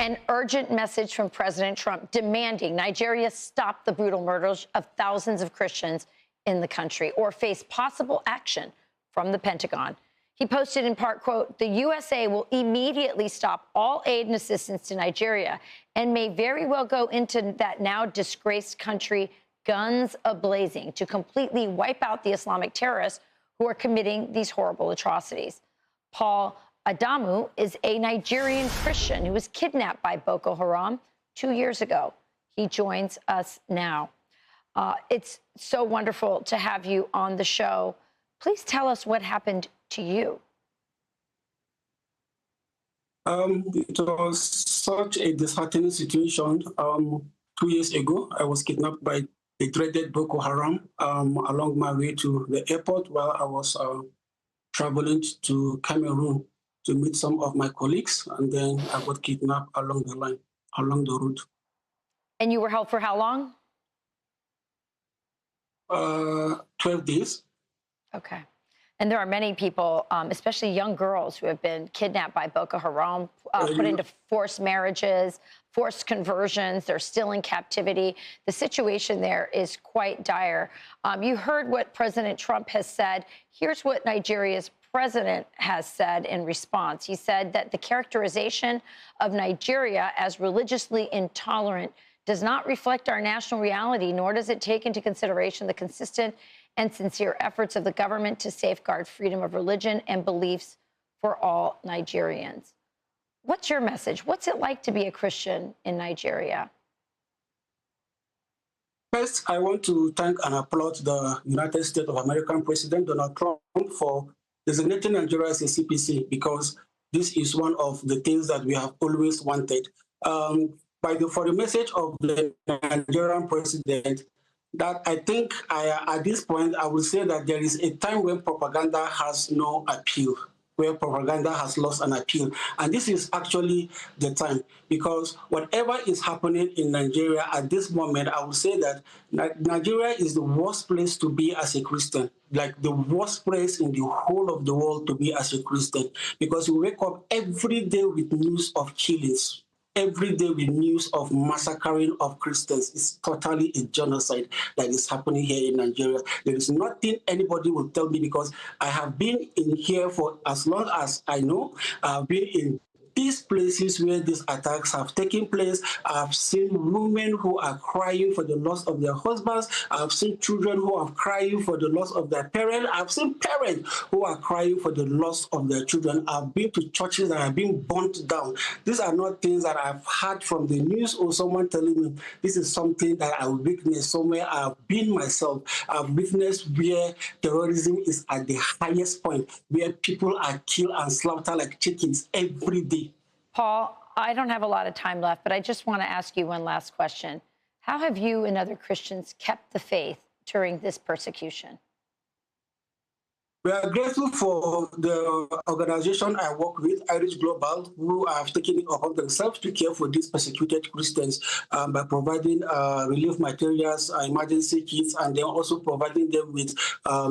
An urgent message from President Trump demanding Nigeria stop the brutal murders of thousands of Christians in the country or face possible action from the Pentagon. He posted in part, quote, "The USA will immediately stop all aid and assistance to Nigeria and may very well go into that now disgraced country guns a-blazing to completely wipe out the Islamic terrorists who are committing these horrible atrocities." Paul Adamu is a Nigerian Christian who was kidnapped by Boko Haram 2 years ago. He joins us now. It's so wonderful to have you on the show. Please tell us what happened to you. It was such a disheartening situation. 2 years ago, I was kidnapped by the dreaded Boko Haram along my way to the airport while I was traveling to Cameroon to meet some of my colleagues, and then I got kidnapped along the line, along the route. And you were held for how long? 12 days. Okay. And there are many people, especially young girls, who have been kidnapped by Boko Haram, put into forced marriages, forced conversions. They're still in captivity. The situation there is quite dire. You heard what President Trump has said. Here's what Nigeria's president has said in response. He said that the characterization of Nigeria as religiously intolerant does not reflect our national reality, nor does it take into consideration the consistent and sincere efforts of the government to safeguard freedom of religion and beliefs for all Nigerians. What's your message? What's it like to be a Christian in Nigeria? First, I want to thank and applaud the United States of America President Donald Trump for designating Nigeria as a CPC, because this is one of the things that we have always wanted. For the message of the Nigerian president, that I think at this point, I will say that there is a time when propaganda has no appeal, where propaganda has lost an appeal. And this is actually the time, because whatever is happening in Nigeria at this moment, I will say that Nigeria is the worst place to be as a Christian, like the worst place in the whole of the world to be as a Christian, because you wake up every day with news of killings. Every day with news of massacring of Christians. It's totally a genocide that is happening here in Nigeria. There is nothing anybody will tell me, because I have been in here for as long as I know. I've been in these places where these attacks have taken place. I've seen women who are crying for the loss of their husbands. I've seen children who are crying for the loss of their parents. I've seen parents who are crying for the loss of their children. I've been to churches that have been burnt down. These are not things that I've heard from the news or someone telling me. This is something that I witnessed somewhere. I've been myself. I've witnessed where terrorism is at the highest point, where people are killed and slaughtered like chickens every day. Paul, I don't have a lot of time left, but I just want to ask you one last question. How have you and other Christians kept the faith during this persecution? We are grateful for the organization I work with, Irish Global, who have taken it upon themselves to care for these persecuted Christians by providing relief materials, emergency kits, and then also providing them with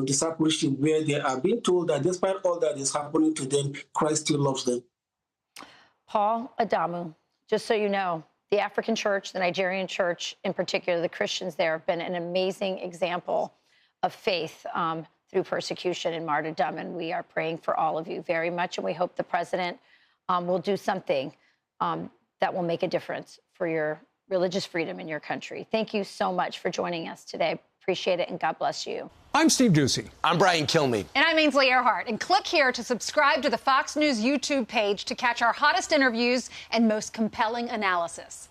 discipleship, where they are being told that despite all that is happening to them, Christ still loves them. Paul Adamu, just so you know, the African church, the Nigerian church in particular, the Christians there have been an amazing example of faith through persecution and martyrdom. And we are praying for all of you very much. And we hope the president will do something that will make a difference for your religious freedom in your country. Thank you so much for joining us today. Appreciate it, and God bless you. I'm Steve Doocy. I'm Brian Kilmeade. And I'm Ainsley Earhart. And click here to subscribe to the Fox News YouTube page to catch our hottest interviews and most compelling analysis.